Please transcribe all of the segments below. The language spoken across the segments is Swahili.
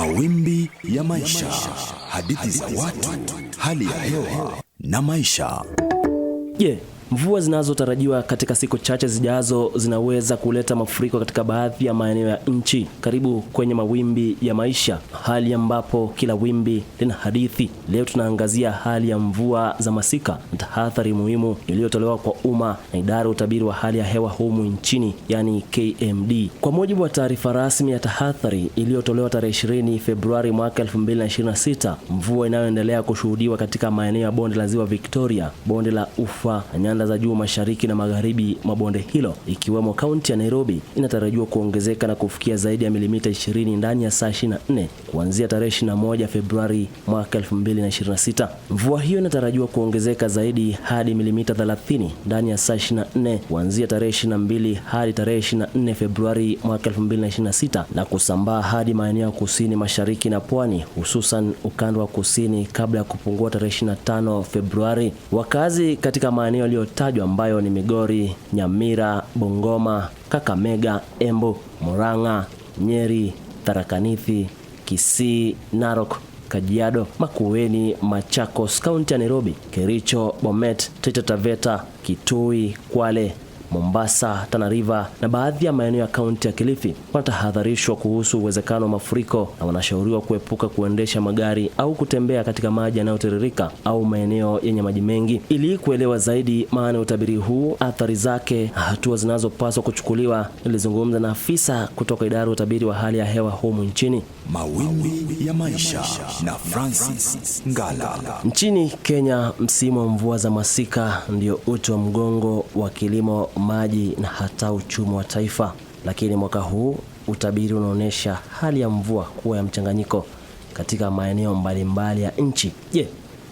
Mawimbi ya maisha, hadithi za watu, hali ya hewa na maisha. Mvua zinazotarajiwa katika siku chache zijazo zinaweza kuleta mafuriko katika baadhi ya maeneo ya nchi. Karibu kwenye mawimbi ya maisha, hali ambapo kila wimbi lina hadithi. Leo tunaangazia hali ya mvua za masika, tahadhari muhimu iliyotolewa kwa umma na idara ya utabiri wa hali ya hewa humu nchini, yani KMD. Kwa mujibu wa taarifa rasmi ya tahadhari iliyotolewa tarehe 20 Februari mwaka 2026, mvua inayoendelea kushuhudiwa katika maeneo ya bonde la Ziwa Victoria, bonde la Ufa na za juu mashariki na magharibi mwa bonde hilo, ikiwemo kaunti ya Nairobi, inatarajiwa kuongezeka na kufikia zaidi ya milimita 20 ndani ya saa 24 kuanzia tarehe 21 Februari mwaka 2026. Mvua hiyo inatarajiwa kuongezeka zaidi hadi milimita 30 ndani ya saa 24 kuanzia tarehe 22 hadi tarehe 24 Februari mwaka 2026 na kusambaa hadi maeneo ya kusini mashariki na pwani, hususan ukanda wa kusini, kabla ya kupungua tarehe 25 Februari. Wakazi katika maeneo tajwa ambayo ni Migori, Nyamira, Bungoma, Kakamega, Embu, Murang'a, Nyeri, Tharaka Nithi, Kisii, Narok, Kajiado, Makueni, Machakos, kaunti ya Nairobi, Kericho, Bomet, Taita Taveta, Kitui, Kwale, Mombasa, Tana River na baadhi ya maeneo ya kaunti ya Kilifi wanatahadharishwa kuhusu uwezekano wa mafuriko na wanashauriwa kuepuka kuendesha magari au kutembea katika maji yanayotiririka au maeneo yenye maji mengi. Ili kuelewa zaidi maana utabiri huu, athari zake na hatua zinazopaswa kuchukuliwa, nilizungumza na afisa kutoka idara ya utabiri wa hali ya hewa humu nchini. Mawimbi ya maisha na Francis Ngala. Nchini Kenya, msimu wa mvua za masika ndio uti wa mgongo wa kilimo, maji na hata uchumi wa taifa. Lakini mwaka huu utabiri unaonyesha hali ya mvua kuwa ya mchanganyiko katika maeneo mbalimbali ya nchi.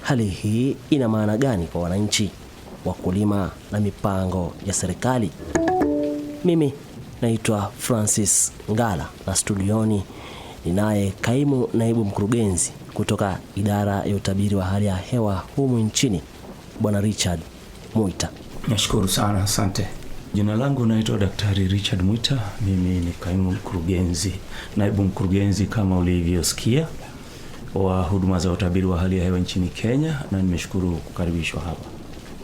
Hali hii ina maana gani kwa wananchi, wakulima na mipango ya serikali? Mimi naitwa Francis Ngala na studioni ninaye kaimu naibu mkurugenzi kutoka idara ya utabiri wa hali ya hewa humu nchini, Bwana Richard Mwita. Nashukuru sana, asante. Jina langu naitwa Daktari Richard Mwita. Mimi ni kaimu mkurugenzi, naibu mkurugenzi kama ulivyosikia, wa huduma za utabiri wa hali ya hewa nchini Kenya, na nimeshukuru kukaribishwa hapa.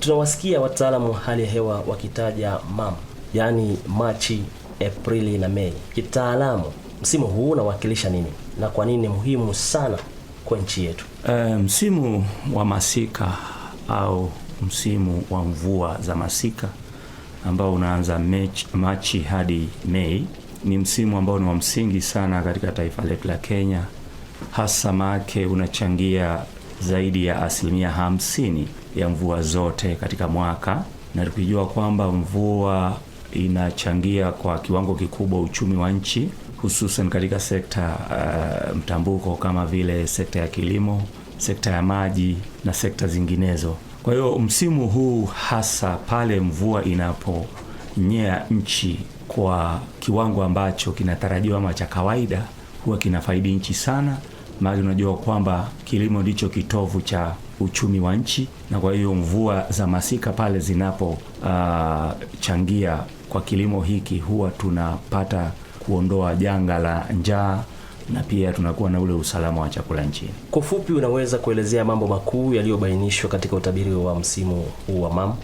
Tunawasikia wataalamu wa hali ya hewa wakitaja MAM, yani Machi, Aprili na Mei. Kitaalamu, msimu huu unawakilisha nini na kwa nini ni muhimu sana kwa nchi yetu? Msimu wa masika au msimu wa mvua za masika ambao unaanza Machi hadi Mei ni msimu ambao ni wa msingi sana katika taifa letu la Kenya, hasa maana unachangia zaidi ya 50% ya mvua zote katika mwaka, na tukijua kwamba mvua inachangia kwa kiwango kikubwa uchumi wa nchi, hususan katika sekta mtambuko kama vile sekta ya kilimo, sekta ya maji na sekta zinginezo. Kwa hiyo msimu huu, hasa pale mvua inaponyea nchi kwa kiwango ambacho kinatarajiwa ama cha kawaida, huwa kinafaidi nchi sana, maana unajua kwamba kilimo ndicho kitovu cha uchumi wa nchi, na kwa hiyo mvua za masika pale changia kwa kilimo hiki, huwa tunapata kuondoa janga la njaa na pia tunakuwa na ule usalama wa chakula nchini. Kwa fupi, unaweza kuelezea mambo makuu yaliyobainishwa katika utabiri wa msimu huu wa MAM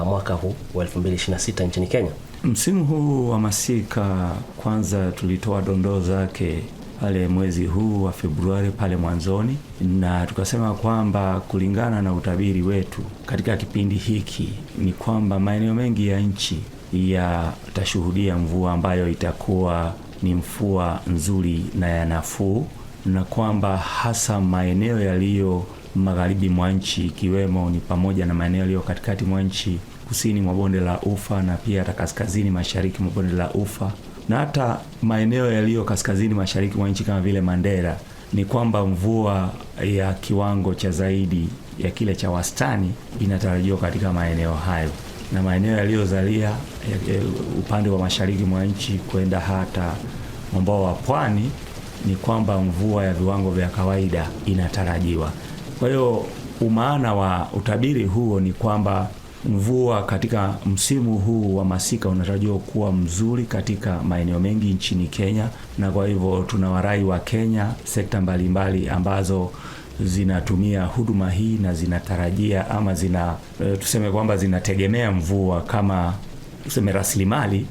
mwaka huu wa 2026 nchini Kenya? Msimu huu wa masika, kwanza tulitoa dondoo zake pale mwezi huu wa Februari pale mwanzoni, na tukasema kwamba kulingana na utabiri wetu katika kipindi hiki ni kwamba maeneo mengi ya nchi yatashuhudia mvua ambayo itakuwa ni mvua nzuri na ya nafuu, na kwamba hasa maeneo yaliyo magharibi mwa nchi, ikiwemo ni pamoja na maeneo yaliyo katikati mwa nchi, kusini mwa bonde la Ufa na pia hata kaskazini mashariki mwa bonde la Ufa, na hata maeneo yaliyo kaskazini mashariki mwa nchi kama vile Mandera, ni kwamba mvua ya kiwango cha zaidi ya kile cha wastani inatarajiwa katika maeneo hayo, na maeneo yaliyozalia upande wa mashariki mwa nchi kwenda hata mwambao wa pwani ni kwamba mvua ya viwango vya kawaida inatarajiwa. Kwa hiyo umaana wa utabiri huo ni kwamba mvua katika msimu huu wa masika unatarajiwa kuwa mzuri katika maeneo mengi nchini Kenya, na kwa hivyo tunawarai wa Kenya, sekta mbalimbali ambazo zinatumia huduma hii na zinatarajia ama tuseme kwamba zinategemea mvua kama tuseme rasilimali,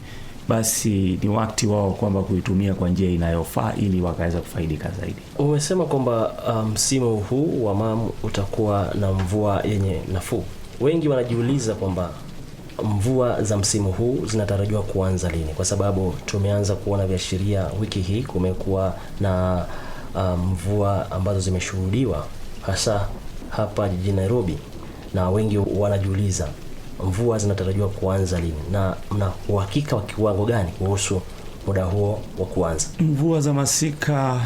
basi ni wakati wao kwamba kuitumia kwa njia inayofaa ili wakaweza kufaidika zaidi. Umesema kwamba msimu huu wa MAM utakuwa na mvua yenye nafuu. Wengi wanajiuliza kwamba mvua za msimu huu zinatarajiwa kuanza lini, kwa sababu tumeanza kuona viashiria wiki hii kumekuwa na mvua ambazo zimeshuhudiwa hasa hapa jijini Nairobi, na wengi wanajiuliza mvua zinatarajiwa kuanza lini na mna uhakika wa kiwango gani kuhusu muda huo wa kuanza? Mvua za masika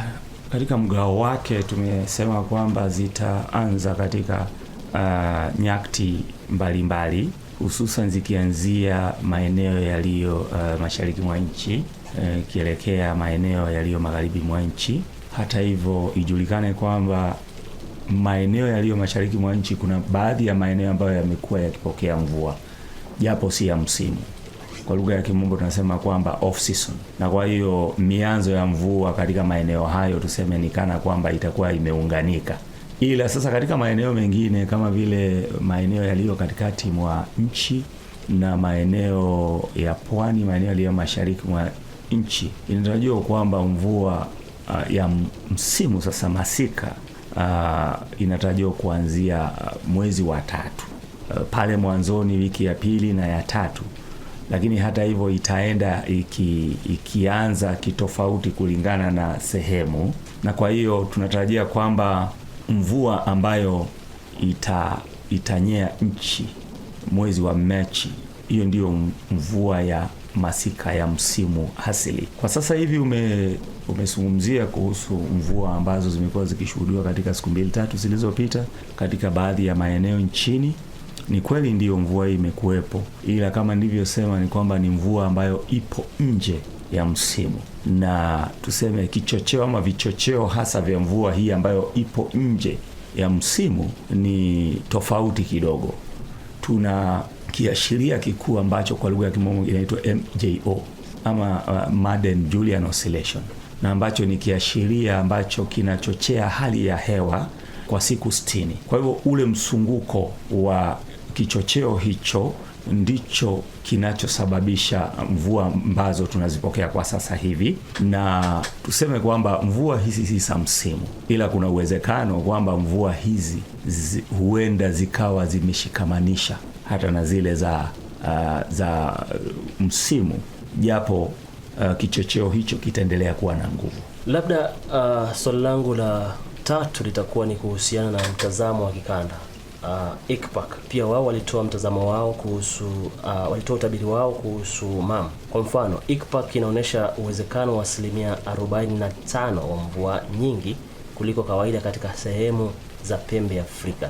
katika mgao wake tumesema kwamba zitaanza katika nyakati mbalimbali, hususan zikianzia maeneo yaliyo mashariki mwa nchi kielekea maeneo yaliyo magharibi mwa nchi. Hata hivyo ijulikane kwamba maeneo yaliyo mashariki mwa nchi kuna baadhi ya maeneo ambayo yamekuwa yakipokea mvua japo si ya msimu. Kwa lugha ya Kimombo tunasema kwamba off season. Na kwa hiyo mianzo ya mvua katika maeneo hayo tuseme ni kana kwamba itakuwa imeunganika. Ila sasa katika maeneo mengine kama vile maeneo yaliyo katikati mwa nchi na maeneo ya pwani, maeneo yaliyo mashariki mwa nchi, inatarajiwa kwamba mvua ya msimu sasa masika inatarajiwa kuanzia mwezi wa 3 pale mwanzoni, wiki ya 2 na ya 3. Lakini hata hivyo itaenda ikianza kitofauti kulingana na sehemu, na kwa hiyo tunatarajia kwamba mvua ambayo itanyea nchi mwezi wa Machi, hiyo ndio mvua ya masika ya msimu asili. Kwa sasa hivi umezungumzia kuhusu mvua ambazo zimekuwa zikishuhudiwa katika siku 2-3 zilizopita katika baadhi ya maeneo nchini. Ni kweli ndio mvua hii imekuwepo, ila kama nilivyosema ni kwamba ni mvua ambayo ipo nje ya msimu, na tuseme kichocheo ama vichocheo hasa vya mvua hii ambayo ipo nje ya msimu ni tofauti kidogo. Tuna kiashiria kikuu ambacho kwa lugha ya Kimombo inaitwa MJO ama Madden-Julian Oscillation, na ambacho ni kiashiria ambacho kinachochea hali ya hewa kwa siku 60. Kwa hivyo ule msunguko wa kichocheo hicho ndicho kinachosababisha mvua ambazo tunazipokea kwa sasa hivi, na tuseme kwamba mvua hizi si za msimu, ila kuna uwezekano kwamba mvua hizi huenda zikawa zimeshikamanisha hata na zile za msimu, japo kichocheo hicho kitaendelea kuwa na nguvu. Labda swali langu la 3 litakuwa ni kuhusiana na mtazamo wa kikanda. ICPAC pia wao walitoa mtazamo wao kuhusu walitoa utabiri wao kuhusu MAM. Kwa mfano, ICPAC inaonyesha uwezekano wa 45% wa mvua nyingi kuliko kawaida katika sehemu za pembe ya Afrika.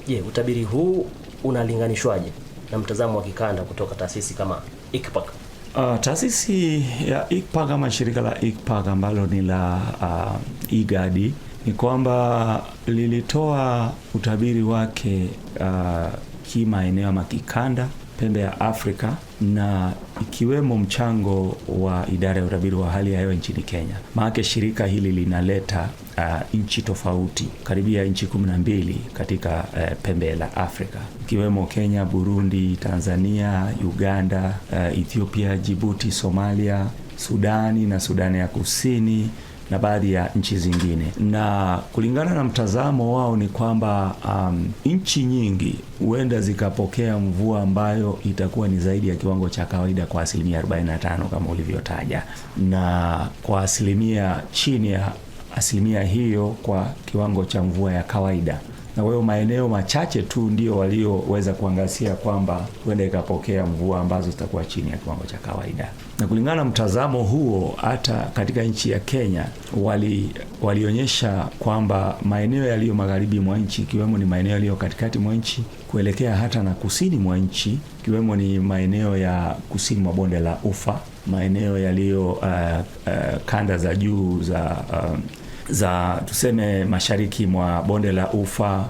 Je, utabiri huu unalinganishwaje na mtazamo wa kikanda kutoka taasisi kama ICPAC? Taasisi ya ICPAC ama shirika la ICPAC ambalo ni la IGAD ni kwamba lilitoa utabiri wake kimaeneo ama kikanda pembe ya Afrika, na ikiwemo mchango wa idara ya utabiri wa hali ya hewa nchini Kenya. Maana shirika hili linaleta nchi tofauti, karibia nchi 12 katika pembe la Afrika, ikiwemo Kenya, Burundi, Tanzania, Uganda, Ethiopia, Djibouti, Somalia, Sudani na Sudani ya Kusini na baadhi ya nchi zingine. Na kulingana na mtazamo wao ni kwamba nchi nyingi huenda zikapokea mvua ambayo itakuwa ni zaidi ya kiwango cha kawaida kwa 45% kama ulivyotaja, na kwa asilimia chini ya asilimia hiyo kwa kiwango cha mvua ya kawaida. Na wao maeneo machache tu ndio walioweza kuangazia kwamba huenda ikapokea mvua ambazo zitakuwa chini ya kiwango cha kawaida. Na kulingana na mtazamo huo, hata katika nchi ya Kenya walionyesha kwamba maeneo yaliyo magharibi mwa nchi, ikiwemo ni maeneo yaliyo katikati mwa nchi kuelekea hata na kusini mwa nchi, ikiwemo ni maeneo ya kusini mwa bonde la Ufa, maeneo yaliyo kanda za juu za tuseme mashariki mwa bonde la Ufa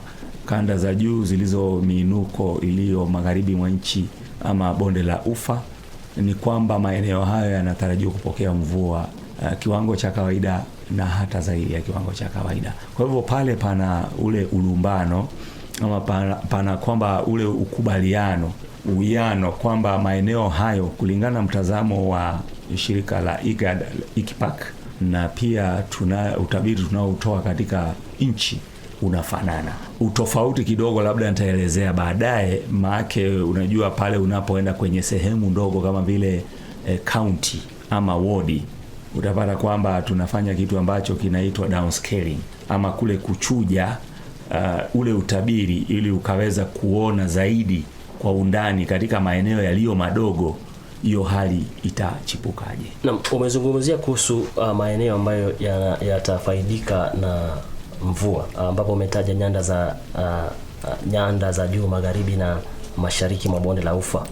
kanda za juu zilizo miinuko iliyo magharibi mwa nchi ama bonde la Ufa, ni kwamba maeneo hayo yanatarajiwa kupokea mvua kiwango cha kawaida na hata zaidi ya kiwango cha kawaida. Kwa hivyo pale pana ule ulumbano ama pana kwamba ule ukubaliano, uwiano kwamba maeneo hayo kulingana mtazamo wa shirika la ICPAC na pia utabiri tunaotoa katika nchi unafanana. Utofauti kidogo labda nitaelezea baadaye, maana unajua pale unapoenda kwenye sehemu ndogo kama vile county ama ward, utapata kwamba tunafanya kitu ambacho kinaitwa downscaling ama kule kuchuja ule utabiri ili ukaweza kuona zaidi kwa undani katika maeneo yaliyo madogo hiyo hali itachipukaje. Na umezungumzia kuhusu maeneo ambayo yatafaidika na mvua, ambapo umetaja nyanda za juu magharibi na mashariki mwa bonde la Ufa.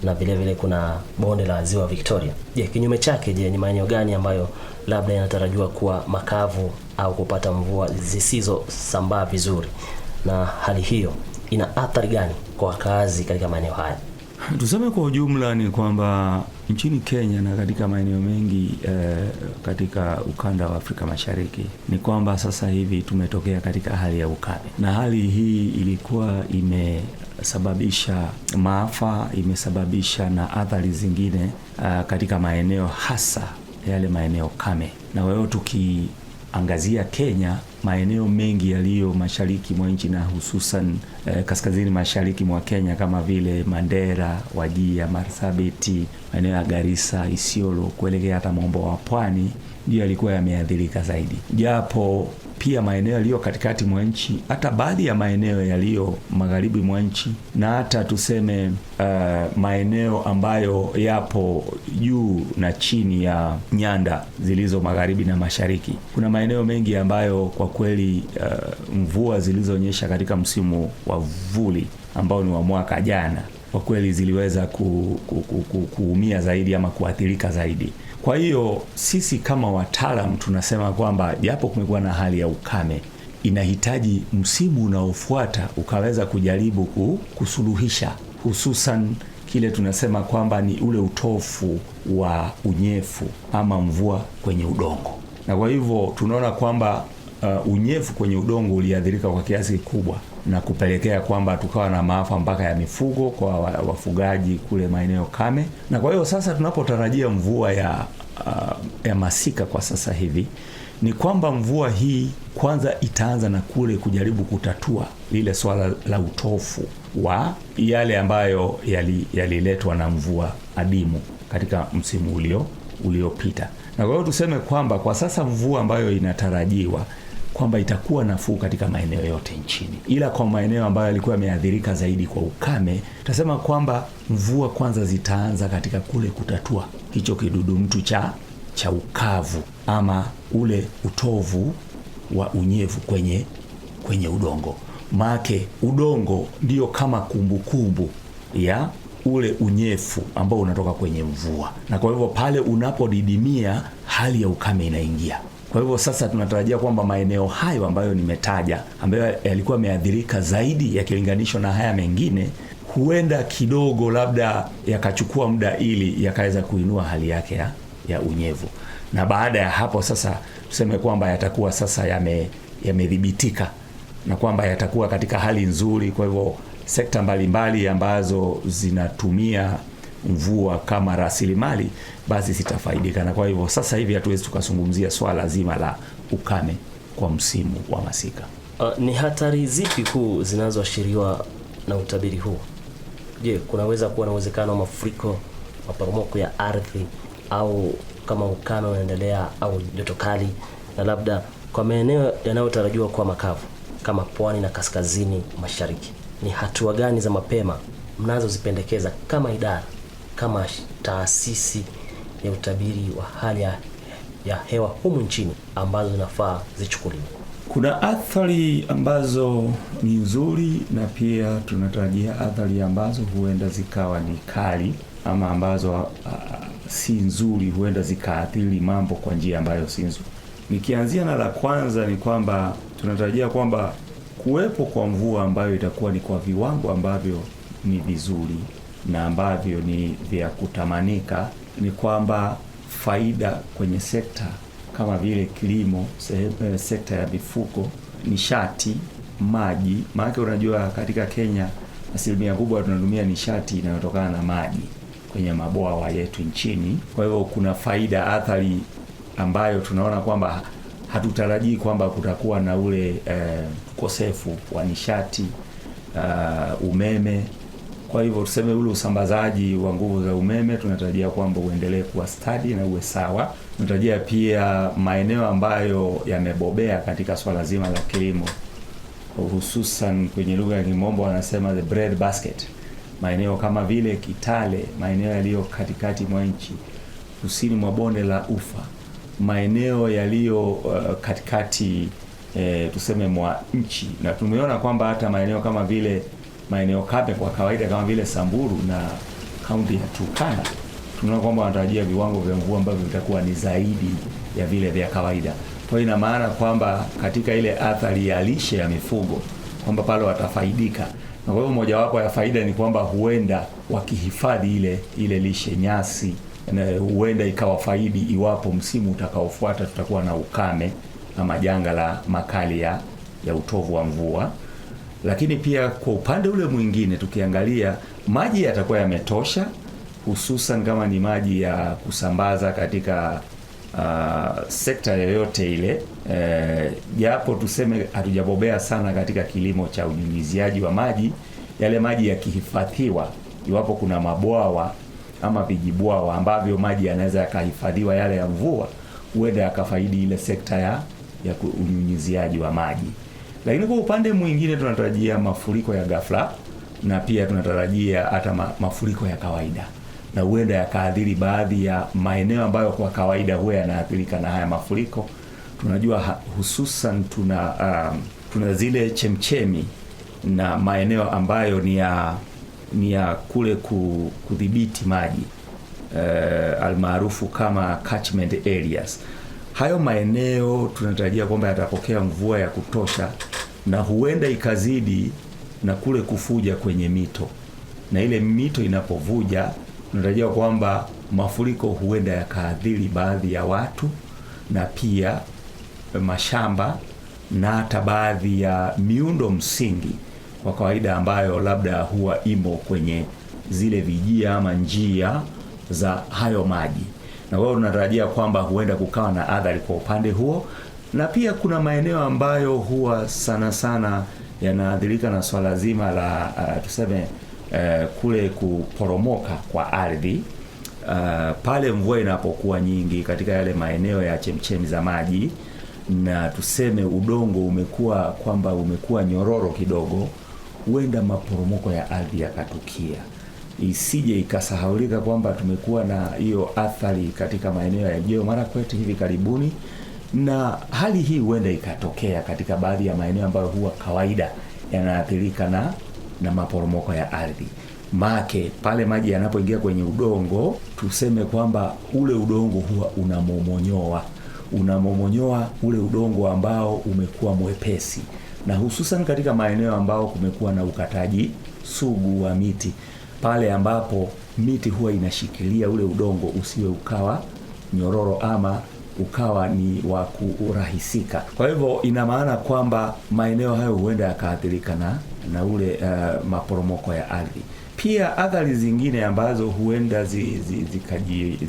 Na vile vile kuna bonde la Ziwa Victoria. Je, kinyume chake, ni maeneo gani ambayo labda yanatarajiwa kuwa makavu au kupata mvua zisizo sambaa vizuri, na hali hiyo ina athari gani kwa wakazi katika maeneo haya? Tuseme kwa ujumla ni kwamba nchini Kenya na katika maeneo mengi katika ukanda wa Afrika Mashariki ni kwamba sasa hivi tumetokea katika hali ya ukame, na hali hii ilikuwa imesababisha maafa, imesababisha na athari zingine katika maeneo hasa yale maeneo kame. Na wewe tukiangazia Kenya, maeneo mengi yaliyo mashariki mwa nchi na hususan kaskazini mashariki mwa Kenya kama vile Mandera, Wajir, Marsabit, maeneo ya Garissa, Isiolo kuelekea hata mambo wa pwani ndio yalikuwa yameathirika zaidi. Japo pia maeneo yaliyo katikati mwa nchi, hata baadhi ya maeneo yaliyo magharibi mwa nchi, na hata tuseme maeneo ambayo yapo juu na chini ya nyanda zilizo magharibi na mashariki, kuna maeneo mengi ambayo kwa kweli mvua zilizonyesha katika msimu wa vuli ambao ni wa mwaka jana kwa kweli ziliweza kuumia zaidi ama kuathirika zaidi. Kwa hiyo sisi kama wataalam tunasema kwamba japo kumekuwa na hali ya ukame, inahitaji msimu unaofuata ukaweza kujaribu kusuluhisha, hususan kile tunasema kwamba ni ule utofu wa unyefu ama mvua kwenye udongo. Na kwa hivyo tunaona kwamba unyefu kwenye udongo uliathirika kwa kiasi kikubwa na kupelekea kwamba tukawa na maafa mpaka ya mifugo kwa wafugaji kule maeneo kame. Na kwa hiyo sasa tunapotarajia mvua ya masika kwa sasa hivi ni kwamba mvua hii kwanza itaanza na kule kujaribu kutatua lile swala la utofu wa yale ambayo yaliletwa na mvua adimu katika msimu uliopita. Na kwa hiyo tuseme kwamba kwa sasa mvua ambayo inatarajiwa kwamba itakuwa nafuu katika maeneo yote nchini, ila kwa maeneo ambayo yalikuwa yameathirika zaidi kwa ukame, tutasema kwamba mvua kwanza zitaanza katika kule kutatua hicho kidudu mtu cha ukavu ama ule utovu wa unyevu kwenye udongo. Maake udongo ndio kama kumbukumbu ya ule unyefu ambao unatoka kwenye mvua, na kwa hivyo pale unapodidimia hali ya ukame inaingia. Kwa hivyo sasa tunatarajia kwamba maeneo hayo ambayo nimetaja, ambayo yalikuwa yameathirika zaidi yakilinganishwa na haya mengine, huenda kidogo labda yakachukua muda ili yakaweza kuinua hali yake ya unyevu. Na baada ya hapo sasa tuseme kwamba yatakuwa sasa yamedhibitika na kwamba yatakuwa katika hali nzuri. Kwa hivyo sekta mbalimbali ambazo zinatumia mvua kama rasilimali basi zitafaidika. Na kwa hivyo sasa hivi hatuwezi tukazungumzia swala zima la ukame kwa msimu wa masika. Ni hatari zipi kuu zinazoashiriwa na utabiri huu? Je, kunaweza kuwa na uwezekano wa mafuriko, maporomoko ya ardhi, au kama ukame unaendelea au joto kali? Na labda kwa maeneo yanayotarajiwa kuwa makavu kama pwani na kaskazini mashariki, ni hatua gani za mapema mnazozipendekeza kama idara, kama taasisi ya utabiri wa hali ya hewa humu nchini ambazo zinafaa zichukuliwe? Kuna athari ambazo ni nzuri na pia tunatarajia athari ambazo huenda zikawa ni kali ama ambazo si nzuri, huenda zikaathiri mambo kwa njia ambayo si nzuri. Nikianzia na la kwanza ni kwamba tunatarajia kwamba kuwepo kwa mvua ambayo itakuwa ni kwa viwango ambavyo ni vizuri na ambavyo ni vya kutamanika, ni kwamba faida kwenye sekta kama vile kilimo, sekta ya mifugo, nishati, maji. Maana unajua katika Kenya asilimia kubwa tunatumia nishati inayotokana na maji kwenye mabwawa yetu nchini. Kwa hivyo kuna faida, athari ambayo tunaona kwamba hatutarajii kwamba kutakuwa na ule ukosefu wa nishati, umeme. Kwa hivyo tuseme ule usambazaji wa nguvu za umeme tunatarajia kwamba uendelee kuwa steady na uwe sawa. Tunatarajia pia maeneo ambayo yamebobea katika swala zima la kilimo, hususan kwenye lugha ya Kimombo wanasema the bread basket, maeneo kama vile Kitale, maeneo yaliyo katikati mwa nchi, kusini mwa bonde la Ufa, maeneo yaliyo katikati tuseme mwa nchi. Na tumeona kwamba hata maeneo kama vile maeneo kape kwa kawaida kama vile Samburu na kaunti ya Turkana, tunaona kwamba wanatarajia viwango vya mvua ambavyo vitakuwa ni zaidi ya vile vya kawaida. Kwa hiyo ina maana kwamba katika ile athari ya lishe ya mifugo kwamba pale watafaidika. Na kwa hiyo mojawapo ya faida ni kwamba huenda wakihifadhi ile lishe nyasi, na huenda ikawa faidi iwapo msimu utakaofuata tutakuwa na ukame ama janga la makali ya utovu wa mvua. Lakini pia kwa upande ule mwingine tukiangalia, maji yatakuwa yametosha, hususan kama ni maji ya kusambaza katika sekta yoyote ile. Japo tuseme hatujabobea sana katika kilimo cha unyunyiziaji wa maji, yale maji yakihifadhiwa, iwapo kuna mabwawa ama vijibwawa ambavyo maji yanaweza yakahifadhiwa yale ya mvua, huenda yakafaidi ile sekta ya unyunyiziaji wa maji. Lakini kwa upande mwingine tunatarajia mafuriko ya ghafla, na pia tunatarajia hata mafuriko ya kawaida, na huenda yakaathiri baadhi ya maeneo ambayo kwa kawaida huwa yanaathirika na haya mafuriko. Tunajua hususan tuna zile chemchemi na maeneo ambayo ni ya kule kudhibiti maji, almaarufu kama catchment areas. Hayo maeneo tunatarajia kwamba yatapokea mvua ya kutosha, na huenda ikazidi na kule kufuja kwenye mito, na ile mito inapovuja tunatarajia kwamba mafuriko huenda yakaathiri baadhi ya watu na pia mashamba na hata baadhi ya miundo msingi kwa kawaida ambayo labda huwa imo kwenye zile vijia ama njia za hayo maji. Na wao tunatarajia kwamba huenda kukawa na athari kwa upande huo. Na pia kuna maeneo ambayo huwa sana sana yanaathirika na swala zima la tuseme kule kuporomoka kwa ardhi. Pale mvua inapokuwa nyingi katika yale maeneo ya chemchemi za maji, na tuseme udongo umekuwa nyororo kidogo, huenda maporomoko ya ardhi yakatukia. Isije ikasahaulika kwamba tumekuwa na hiyo athari katika maeneo ya Elgeyo Marakwet hivi karibuni, na hali hii huenda ikatokea katika baadhi ya maeneo ambayo huwa kawaida yanaathirika na maporomoko ya ardhi. Make pale maji yanapoingia kwenye udongo, tuseme kwamba ule udongo huwa unamomonyoa ule udongo ambao umekuwa mwepesi, na hususan katika maeneo ambao kumekuwa na ukataji sugu wa miti, pale ambapo miti huwa inashikilia ule udongo usiwe ukawa nyororo ama ukawa ni wa kurahisika. Kwa hivyo ina maana kwamba maeneo hayo huenda yakaathirika na ule maporomoko ya ardhi. Pia athari zingine ambazo huenda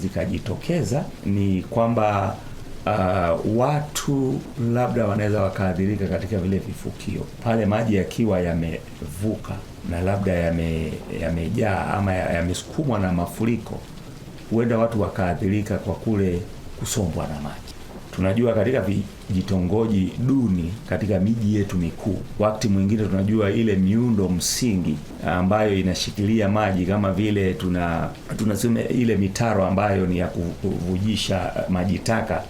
zikajitokeza ni kwamba watu labda wanaweza wakaathirika katika vile vifukio. Pale maji yakiwa yamevuka na labda yamejaa ama yamesukumwa na mafuriko, huenda watu wakaathirika kwa kule kusombwa na maji. Tunajua katika vijitongoji duni katika miji yetu mikuu, wakati mwingine tunajua ile miundo msingi ambayo inashikilia maji, kama vile tunasema ile mitaro ambayo ni ya kuvujisha maji taka.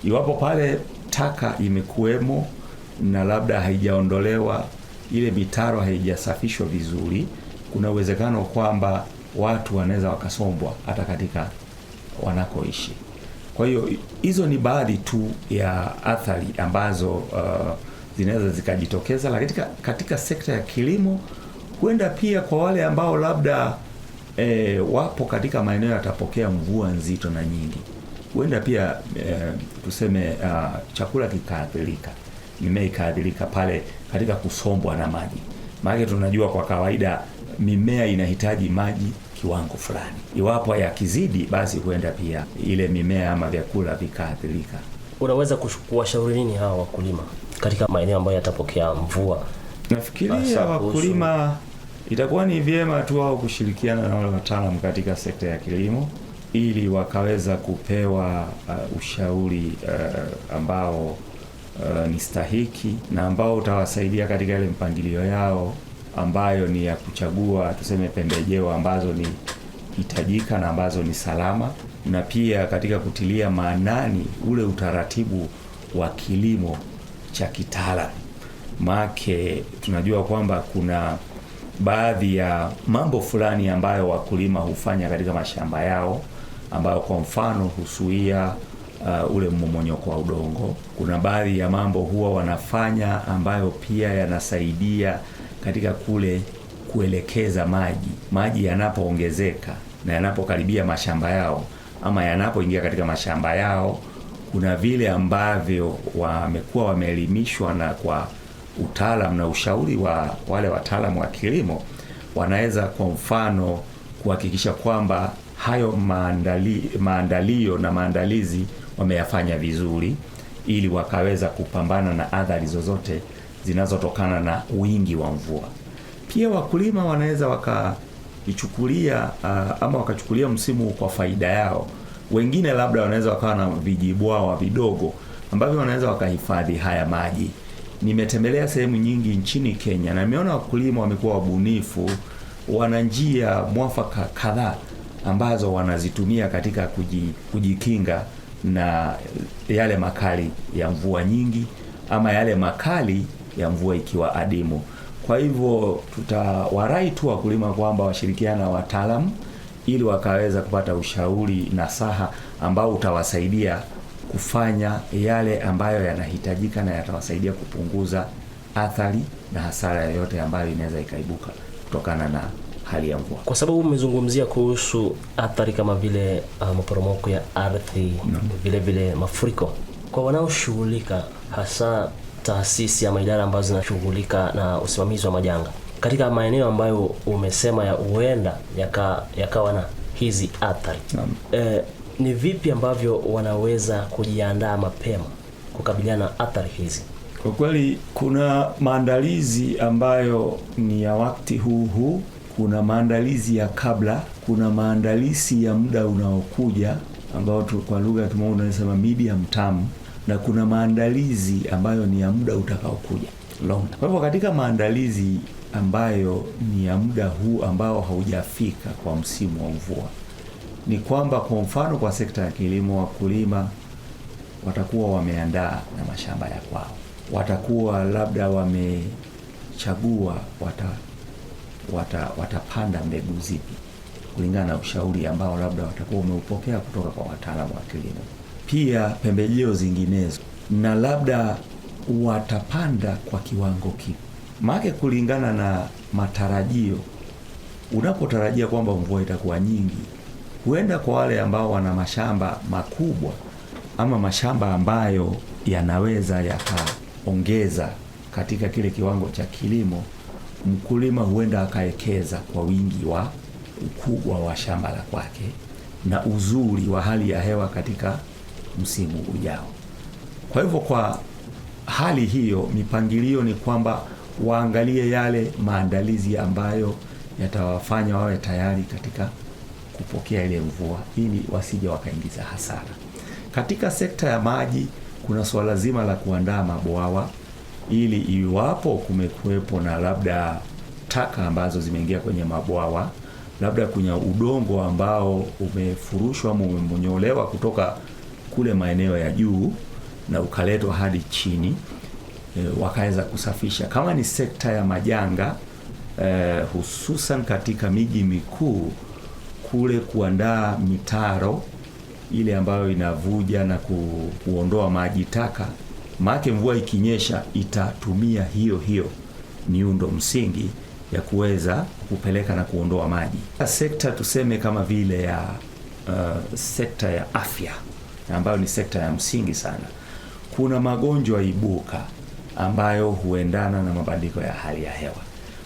Iwapo pale taka imekuwemo na labda haijaondolewa, ile mitaro haijasafishwa vizuri, kuna uwezekano kwamba watu wanaweza wakasombwa hata katika wanakoishi. Kwa hiyo hizo ni baadhi tu ya athari ambazo zinaweza zikajitokeza. Lakini katika sekta ya kilimo, huenda pia kwa wale ambao labda wapo katika maeneo yatapokea mvua nzito na nyingi, huenda pia tuseme chakula kikaathirika, mimea ikaathirika pale katika kusombwa na maji. Maana tunajua kwa kawaida mimea inahitaji maji kiwango fulani. Iwapo yakizidi, basi huenda pia ile mimea ama vyakula vikaathirika. Unaweza kuwashauri nini hawa wakulima katika maeneo ambayo yatapokea mvua? Nafikiria wakulima itakuwa ni vyema tu wao kushirikiana na wale wataalamu katika sekta ya kilimo, ili wakaweza kupewa ushauri ambao ni stahiki na ambao utawasaidia katika ile mpangilio yao ambayo ni ya kuchagua tuseme pembejeo ambazo ni hitajika na ambazo ni salama, na pia katika kutilia maanani ule utaratibu wa kilimo cha kitaalamu. Make tunajua kwamba kuna baadhi ya mambo fulani ambayo wakulima hufanya katika mashamba yao ambayo kwa mfano husuia ule mmomonyoko wa udongo. Kuna baadhi ya mambo huwa wanafanya ambayo pia yanasaidia katika kule kuelekeza maji yanapoongezeka na yanapokaribia mashamba yao ama yanapoingia katika mashamba yao. Kuna vile ambavyo wamekuwa wameelimishwa na kwa utaalamu na ushauri wa wale wataalamu wa kilimo, wanaweza kwa mfano kuhakikisha kwamba hayo maandalio na maandalizi wameyafanya vizuri, ili wakaweza kupambana na athari zozote zinazotokana na wingi wa mvua. Pia wakulima wanaweza wakaichukulia ama wakachukulia msimu kwa faida yao. Wengine labda wanaweza wakawa na vijibwawa vidogo ambavyo wanaweza wakahifadhi haya maji. Nimetembelea sehemu nyingi nchini Kenya na nimeona wakulima wamekuwa wabunifu, wana njia mwafaka kadhaa ambazo wanazitumia katika kujikinga na yale makali ya mvua nyingi ama yale makali ya mvua ikiwa adimu. Kwa hivyo tutawarai tu wakulima kwamba washirikiana na wataalamu ili wakaweza kupata ushauri na saha ambao utawasaidia kufanya yale ambayo yanahitajika na yatawasaidia kupunguza athari na hasara yoyote ambayo inaweza ikaibuka kutokana na hali ya mvua. Kwa sababu umezungumzia kuhusu athari kama vile maporomoko ya ardhi, vile vile mafuriko, kwa wanaoshughulika hasa taasisi ama idara ambazo zinashughulika na usimamizi wa majanga katika maeneo ambayo umesema ya huenda yakawa na hizi athari, ni vipi ambavyo wanaweza kujiandaa mapema kukabiliana na athari hizi? Kwa kweli kuna maandalizi ambayo ni ya wakati huu, kuna maandalizi ya kabla, kuna maandalizi ya muda unaokuja ambao kwa lugha tunasema medium term, na kuna maandalizi ambayo ni ya muda utakaokuja long. Kwa hivyo katika maandalizi ambayo ni ya muda huu ambao haujafika kwa msimu wa mvua, ni kwamba kwa mfano kwa sekta ya kilimo, wakulima watakuwa wameandaa na mashamba ya kwao, watakuwa labda wamechagua watapanda mbegu zipi kulingana na ushauri ambao labda watakuwa wameupokea kutoka kwa wataalamu wa kilimo. Pia pembejeo zinginezo, na labda watapanda kwa kiwango kipi. Maana kulingana na matarajio, unapotarajia kwamba mvua itakuwa nyingi, huenda kwa wale ambao wana mashamba makubwa ama mashamba ambayo yanaweza yakaongeza katika kile kiwango cha kilimo, mkulima huenda akaekeza kwa wingi wa ukubwa wa shamba la kwake na uzuri wa hali ya hewa katika msimu ujao. Kwa hivyo kwa hali hiyo, mipangilio ni kwamba waangalie yale maandalizi ambayo yatawafanya wawe tayari katika kupokea ile mvua, ili wasije wakaingiza hasara. Katika sekta ya maji kuna swala zima la kuandaa mabwawa, ili iwapo kumekuwepo na labda taka ambazo zimeingia kwenye mabwawa, labda kwenye udongo ambao umefurushwa ama umemonyolewa kutoka kule maeneo ya juu na ukaletwa hadi chini, wakaweza kusafisha. Kama ni sekta ya majanga, hususan katika miji mikuu, kule kuandaa mitaro ile ambayo inavuja na kuondoa maji taka Maana mvua ikinyesha itatumia hiyo miundo msingi ya kuweza kupeleka na kuondoa maji. Sekta tuseme kama vile ya sekta ya afya ambayo ni sekta ya msingi sana. Kuna magonjwa ibuka ambayo huendana na mabadiliko ya hali ya hewa.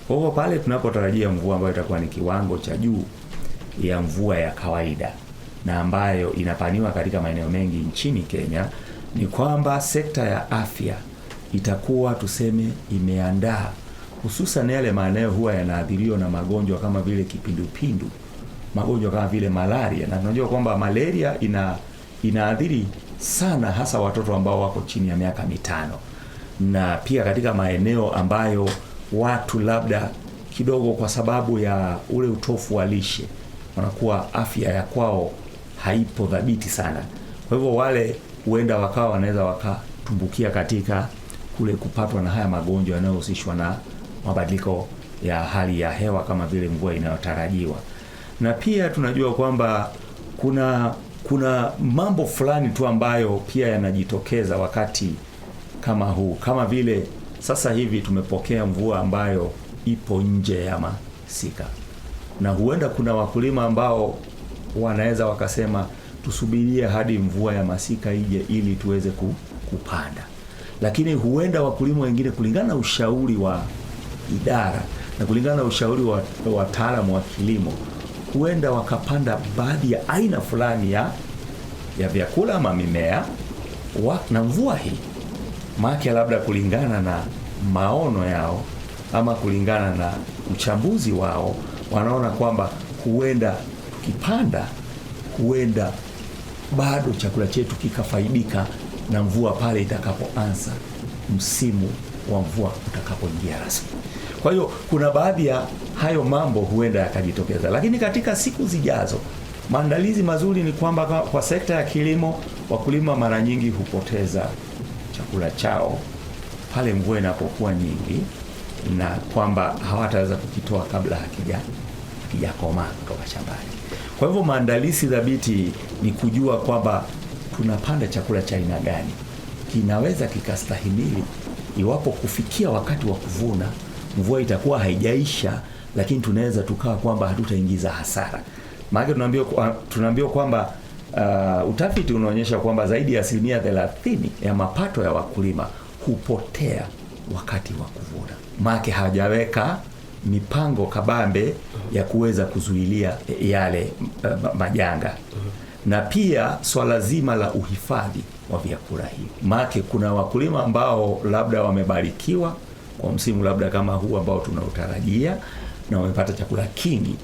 Kwa hivyo pale tunapotarajia mvua ambayo itakuwa ni kiwango cha juu ya mvua ya kawaida na ambayo inapaniwa katika maeneo mengi nchini Kenya, ni kwamba sekta ya afya itakuwa tuseme imeandaa, hususan yale maeneo huwa yanaathiriwa na magonjwa kama vile kipindupindu, magonjwa kama vile malaria, na tunajua kwamba malaria inaathiri sana hasa watoto ambao wako chini ya miaka 5, na pia katika maeneo ambayo watu labda kidogo kwa sababu ya ule utofu wa lishe wanakuwa afya ya kwao haipo dhabiti sana. Kwa hivyo wale huenda wakawa wanaweza wakatumbukia katika kule kupatwa na haya magonjwa yanayohusishwa na mabadiliko ya hali ya hewa kama vile mvua inayotarajiwa. Na pia tunajua kwamba kuna mambo fulani tu ambayo pia yanajitokeza wakati kama huu, kama vile sasa hivi tumepokea mvua ambayo ipo nje ya masika, na huenda kuna wakulima ambao wanaweza wakasema tusubirie hadi mvua ya masika ije ili tuweze kupanda. Lakini huenda wakulima wengine kulingana na ushauri wa idara na kulingana na ushauri wa wataalamu wa kilimo, huenda wakapanda baadhi ya aina fulani ya vyakula ama mimea na mvua hii. Maana labda kulingana na maono yao ama kulingana na uchambuzi wao, wanaona kwamba huenda tukipanda, huenda bado chakula chetu kikafaidika na mvua pale itakapoanza msimu wa mvua utakapoingia rasmi. Kwa hiyo kuna baadhi ya hayo mambo huenda yakajitokeza, lakini katika siku zijazo maandalizi mazuri ni kwamba kwa sekta ya kilimo, wakulima mara nyingi hupoteza chakula chao pale mvua inapokuwa nyingi, na kwamba hawataweza kukitoa kabla hakijakomaa kutoka shambani. Kwa hivyo maandalizi dhabiti ni kujua kwamba tunapanda chakula cha aina gani, kinaweza kikastahimili iwapo kufikia wakati wa kuvuna mvua itakuwa haijaisha, lakini tunaweza tukawa kwamba hatutaingiza hasara. Maana tunaambiwa kwamba utafiti unaonyesha kwamba zaidi ya 30% ya mapato ya wakulima hupotea wakati wa kuvuna. Maana hawajaweka mipango kabambe ya kuweza kuzuilia yale majanga. Na pia swala zima la uhifadhi wa vyakula hivi. Maana kuna wakulima ambao labda wamebarikiwa kwa msimu labda kama huu ambao tunautarajia na wamepata chakula kingi,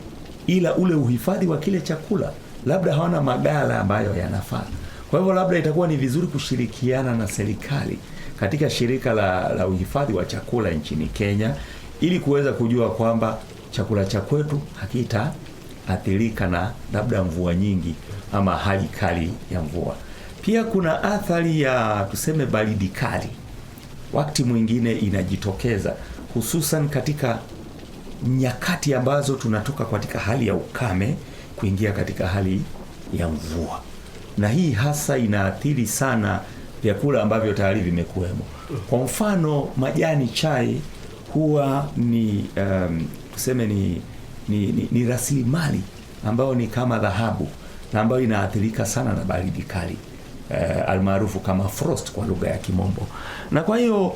ila ule uhifadhi wa kile chakula labda hawana magala ambayo yanafaa. Kwa hivyo labda itakuwa ni vizuri kushirikiana na serikali katika shirika la uhifadhi wa chakula nchini Kenya ili kuweza kujua kwamba chakula cha kwetu hakitaathirika na labda mvua nyingi ama hali kali ya mvua. Pia kuna athari ya tuseme baridi kali wakati mwingine inajitokeza, hususan katika nyakati ambazo tunatoka katika hali ya ukame kuingia katika hali ya mvua, na hii hasa inaathiri sana vyakula ambavyo tayari vimekuwemo. Kwa mfano majani chai huwa ni tuseme ni rasilimali ambayo ni kama dhahabu na ambayo inaathirika sana na baridi kali, almaarufu kama frost kwa lugha ya Kimombo. Na kwa hiyo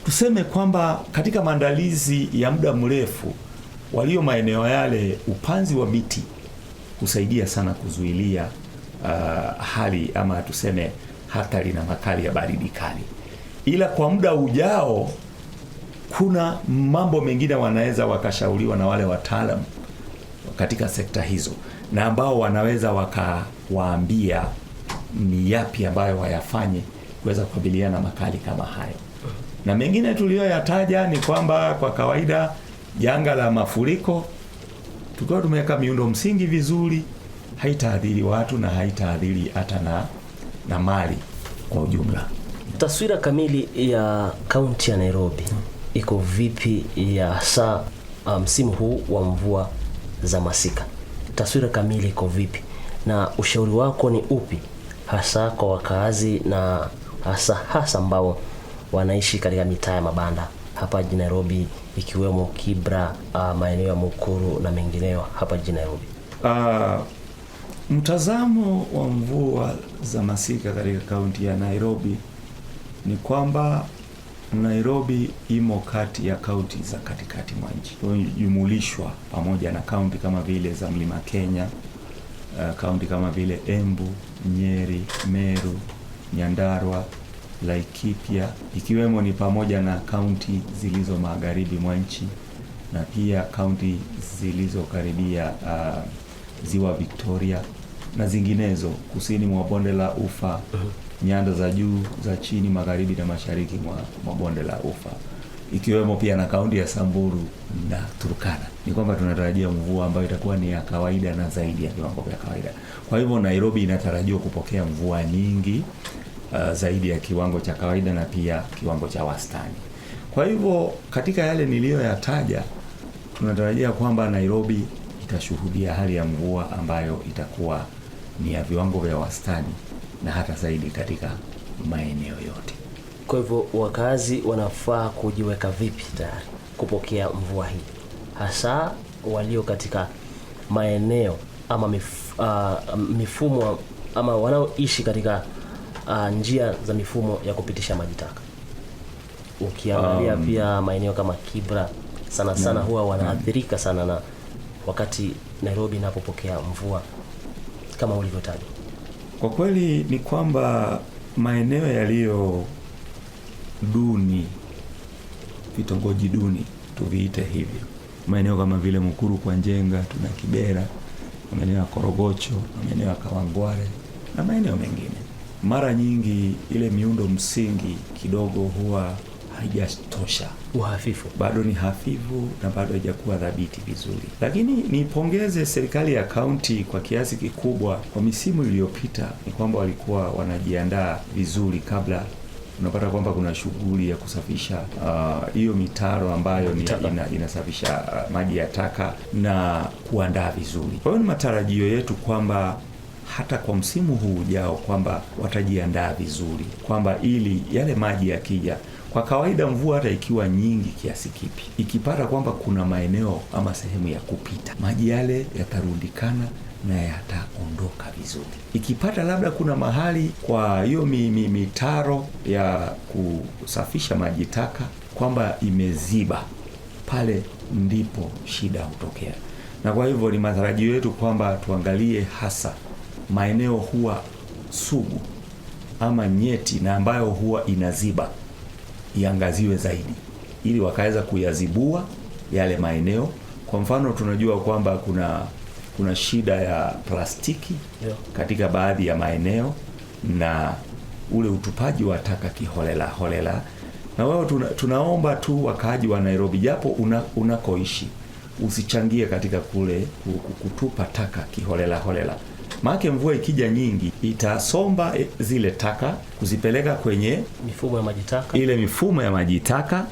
tuseme kwamba katika maandalizi ya muda mrefu walio maeneo yale, upanzi wa miti husaidia sana kuzuilia hali ama tuseme hatari na makali ya baridi kali. Ila kwa muda ujao kuna mambo mengine wanaweza wakashauriwa na wale wataalamu katika sekta hizo, na ambao wanaweza wakawaambia ni yapi ambayo wayafanye kuweza kukabiliana na makali kama hayo. Na mengine tuliyoyataja ni kwamba kwa kawaida janga la mafuriko tukiwa tumeweka miundo msingi vizuri, haitaadhiri watu na haitaadhiri hata na mali kwa ujumla. Taswira kamili ya kaunti ya Nairobi iko vipi ya saa msimu huu wa mvua za masika? Taswira kamili iko vipi na ushauri wako ni upi hasa kwa wakazi na hasa ambao wanaishi katika mitaa ya mabanda hapa jijini Nairobi, ikiwemo Kibra, maeneo ya Mukuru na mengineyo hapa jijini Nairobi? Mtazamo wa mvua za masika katika kaunti ya Nairobi ni kwamba Nairobi imo kati ya kaunti za katikati mwa nchi, jumulishwa pamoja na kaunti kama vile za Mlima Kenya, kaunti kama vile Embu, Nyeri, Meru, Nyandarua, Laikipia, ikiwemo ni pamoja na kaunti zilizo magharibi mwa nchi na pia kaunti zilizo karibia Ziwa Victoria na zinginezo kusini mwa bonde la Ufa, nyanda za juu, za chini, magharibi na mashariki mwa bonde la Ufa, ikiwemo pia na kaunti ya Samburu na Turkana. Ni kwamba tunatarajia mvua ambayo itakuwa ni ya kawaida na zaidi ya viwango vya kawaida. Kwa hivyo Nairobi inatarajiwa kupokea mvua nyingi zaidi ya kiwango cha kawaida na pia kiwango cha wastani. Kwa hivyo katika yale niliyoyataja, tunatarajia kwamba Nairobi itashuhudia hali ya mvua ambayo itakuwa ni ya viwango vya wastani na hata zaidi katika maeneo yote. Kwa hivyo wakazi wanafaa kujiweka vipi tayari kupokea mvua hii, hasa walio katika maeneo ama mifumo ama wanaoishi katika njia za mifumo ya kupitisha maji taka? Ukiangalia pia maeneo kama Kibra sana huwa wanaathirika sana na wakati Nairobi inapopokea mvua kama ulivyotaja. Kwa kweli ni kwamba maeneo yaliyo duni, vitongoji duni tuviite hivyo, maeneo kama vile Mukuru kwa Njenga, tuna Kibera, maeneo ya Korogocho, maeneo ya Kawangware na maeneo mengine, mara nyingi ile miundo msingi kidogo huwa haijatosha, uhafifu bado ni hafifu na bado haijakuwa dhabiti vizuri. Lakini nipongeze serikali ya kaunti kwa kiasi kikubwa kwa misimu iliyopita, ni kwamba walikuwa wanajiandaa vizuri kabla. Unapata kwamba kuna shughuli ya kusafisha hiyo mitaro ambayo inasafisha maji ya taka na kuandaa vizuri. Kwa hiyo ni matarajio yetu kwamba hata kwa msimu huu ujao kwamba watajiandaa vizuri, kwamba ili yale maji yakija, kwa kawaida mvua hata ikiwa nyingi kiasi kipi, ikipata kwamba kuna maeneo ama sehemu ya kupita, maji yale yatarundikana na yataondoka vizuri. Ikipata labda kuna mahali kwa hiyo mitaro ya kusafisha maji taka kwamba imeziba, pale ndipo shida hutokea. Na kwa hivyo ni matarajio yetu kwamba tuangalie hasa maeneo huwa sugu ama nyeti na ambayo huwa inaziba, iangaziwe zaidi ili wakaweza kuyazibua yale maeneo. Kwa mfano tunajua kwamba kuna shida ya plastiki katika baadhi ya maeneo na ule utupaji wa taka kiholela. Na wao tunaomba tu wakaaji wa Nairobi, japo unakoishi usichangie katika kule kutupa taka kiholela. Maana mvua ikija nyingi itasomba zile taka kuzipeleka kwenye mifumo ya maji taka, ile mifumo ya maji taka,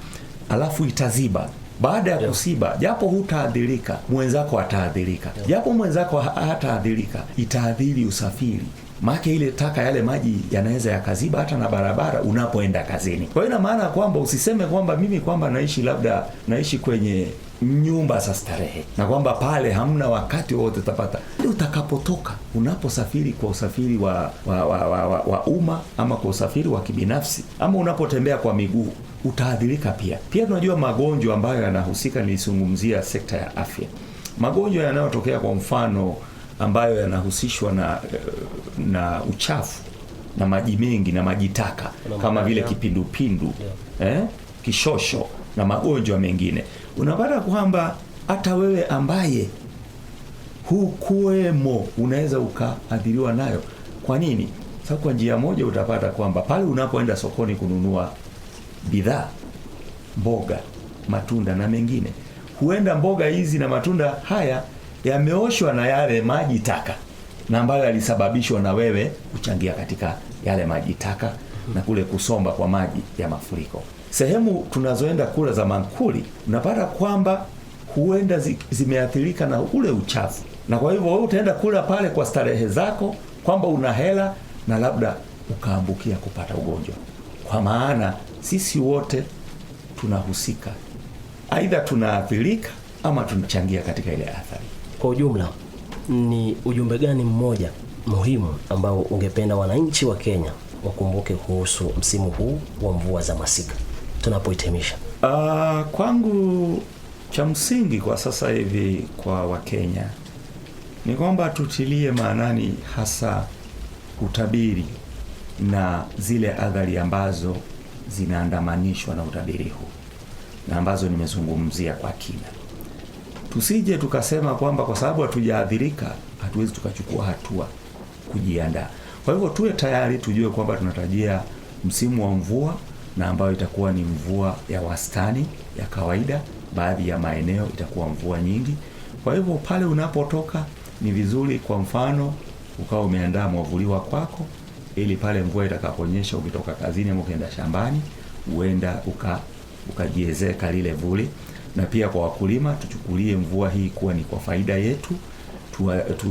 alafu itaziba. Baada ya kusiba, japo hutaadhirika, mwenzako ataadhirika. Japo mwenzako hataadhirika, itaadhiri usafiri. Maana ile taka, yale maji yanaweza yakaziba hata na barabara unapoenda kazini. Kwa hiyo ina maana kwamba usiseme kwamba mimi kwamba naishi kwenye nyumba za starehe na kwamba pale hamna wakati wote utapata. Utakapotoka, unaposafiri kwa usafiri wa umma ama kwa usafiri wa kibinafsi ama unapotembea kwa miguu, utaadhirika pia. Pia tunajua magonjwa ambayo yanahusika, nilizungumzia sekta ya afya. Magonjwa yanayotokea kwa mfano ambayo yanahusishwa na uchafu na maji mengi na maji taka kama vile kipindupindu, kishosho na magonjwa mengine. Unapata kwamba hata wewe ambaye hukuwemo unaweza ukaadhiriwa nayo. Kwa nini? Sababu kwa njia moja utapata kwamba pale unapoenda sokoni kununua bidhaa, mboga, matunda na mengine, huenda mboga hizi na matunda haya yameoshwa na yale maji taka na ambayo yalisababishwa na wewe kuchangia katika yale maji taka na kule kusomba kwa maji ya mafuriko. Sehemu tunazoenda kula za mankuli, unapata kwamba huenda zimeathirika na ule uchafu. Na kwa hivyo wewe utaenda kula pale kwa starehe zako kwamba una hela na labda ukaambukia kupata ugonjwa. Kwa maana sisi wote tunahusika, aidha tunaathirika ama tunachangia katika ile athari. Kwa ujumla, ni ujumbe gani mmoja muhimu ambao ungependa wananchi wa Kenya wakumbuke kuhusu msimu huu wa mvua za masika tunapohitimisha? Kwangu cha msingi kwa sasa hivi kwa Wakenya ni kwamba tutilie maanani hasa utabiri na zile athari ambazo zinaandamanishwa na utabiri huu na ambazo nimezungumzia kwa kina. Tusije tukasema kwamba kwa sababu hatujaathirika hatuwezi tukachukua hatua kujiandaa. Kwa hivyo tuwe tayari, tujue kwamba tunatarajia msimu wa mvua na ambayo itakuwa ni mvua ya wastani ya kawaida, baadhi ya maeneo itakuwa mvua nyingi. Kwa hivyo pale unapotoka ni vizuri, kwa mfano, ukawa umeandaa mwavuli kwako, ili pale mvua itakaponyesha ukitoka kazini ama ukienda shambani uenda ukajiezeka lile vuli. Na pia kwa wakulima, tuchukulie mvua hii kuwa ni kwa faida yetu.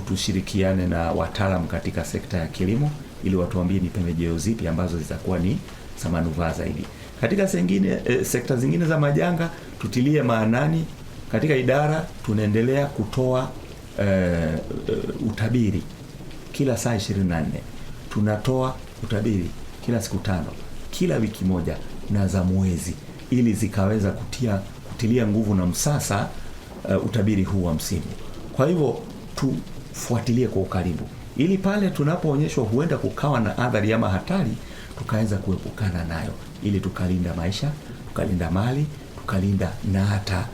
Tushirikiane na wataalamu katika sekta ya kilimo ili watuambie ni pembejeo zipi ambazo zitakuwa ni za manufaa zaidi. Katika sekta zingine za majanga tutilie maanani. Katika idara tunaendelea kutoa utabiri kila saa 24. Tunatoa utabiri kila siku 5, kila wiki moja na za mwezi, ili zikaweza kutilia nguvu na msasa utabiri huu wa msimu. Kwa hivyo tufuatilie kwa ukaribu, ili pale tunapoonyeshwa huenda kukawa na athari ama hatari, tukaweza kuepukana nayo, ili tukalinda maisha, tukalinda mali, tukalinda na hata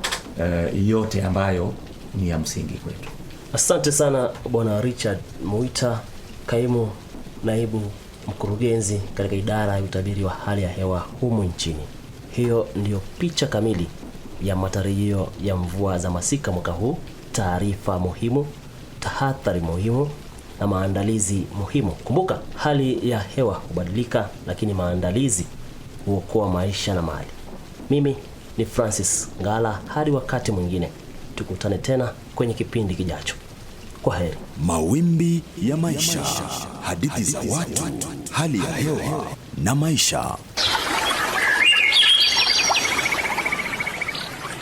yote ambayo ni ya msingi kwetu. Asante sana Bwana Richard Muita, kaimu naibu mkurugenzi katika idara ya utabiri wa hali ya hewa humu nchini. Hiyo ndiyo picha kamili ya matarajio ya mvua za masika mwaka huu, taarifa muhimu, tahadhari muhimu na maandalizi muhimu. Kumbuka, hali ya hewa hubadilika, lakini maandalizi huokoa maisha na mali. Mimi ni Francis Ngala, hadi wakati mwingine tukutane tena kwenye kipindi kijacho. Kwa heri. Mawimbi ya maisha, hadithi za watu, hali ya hewa na maisha.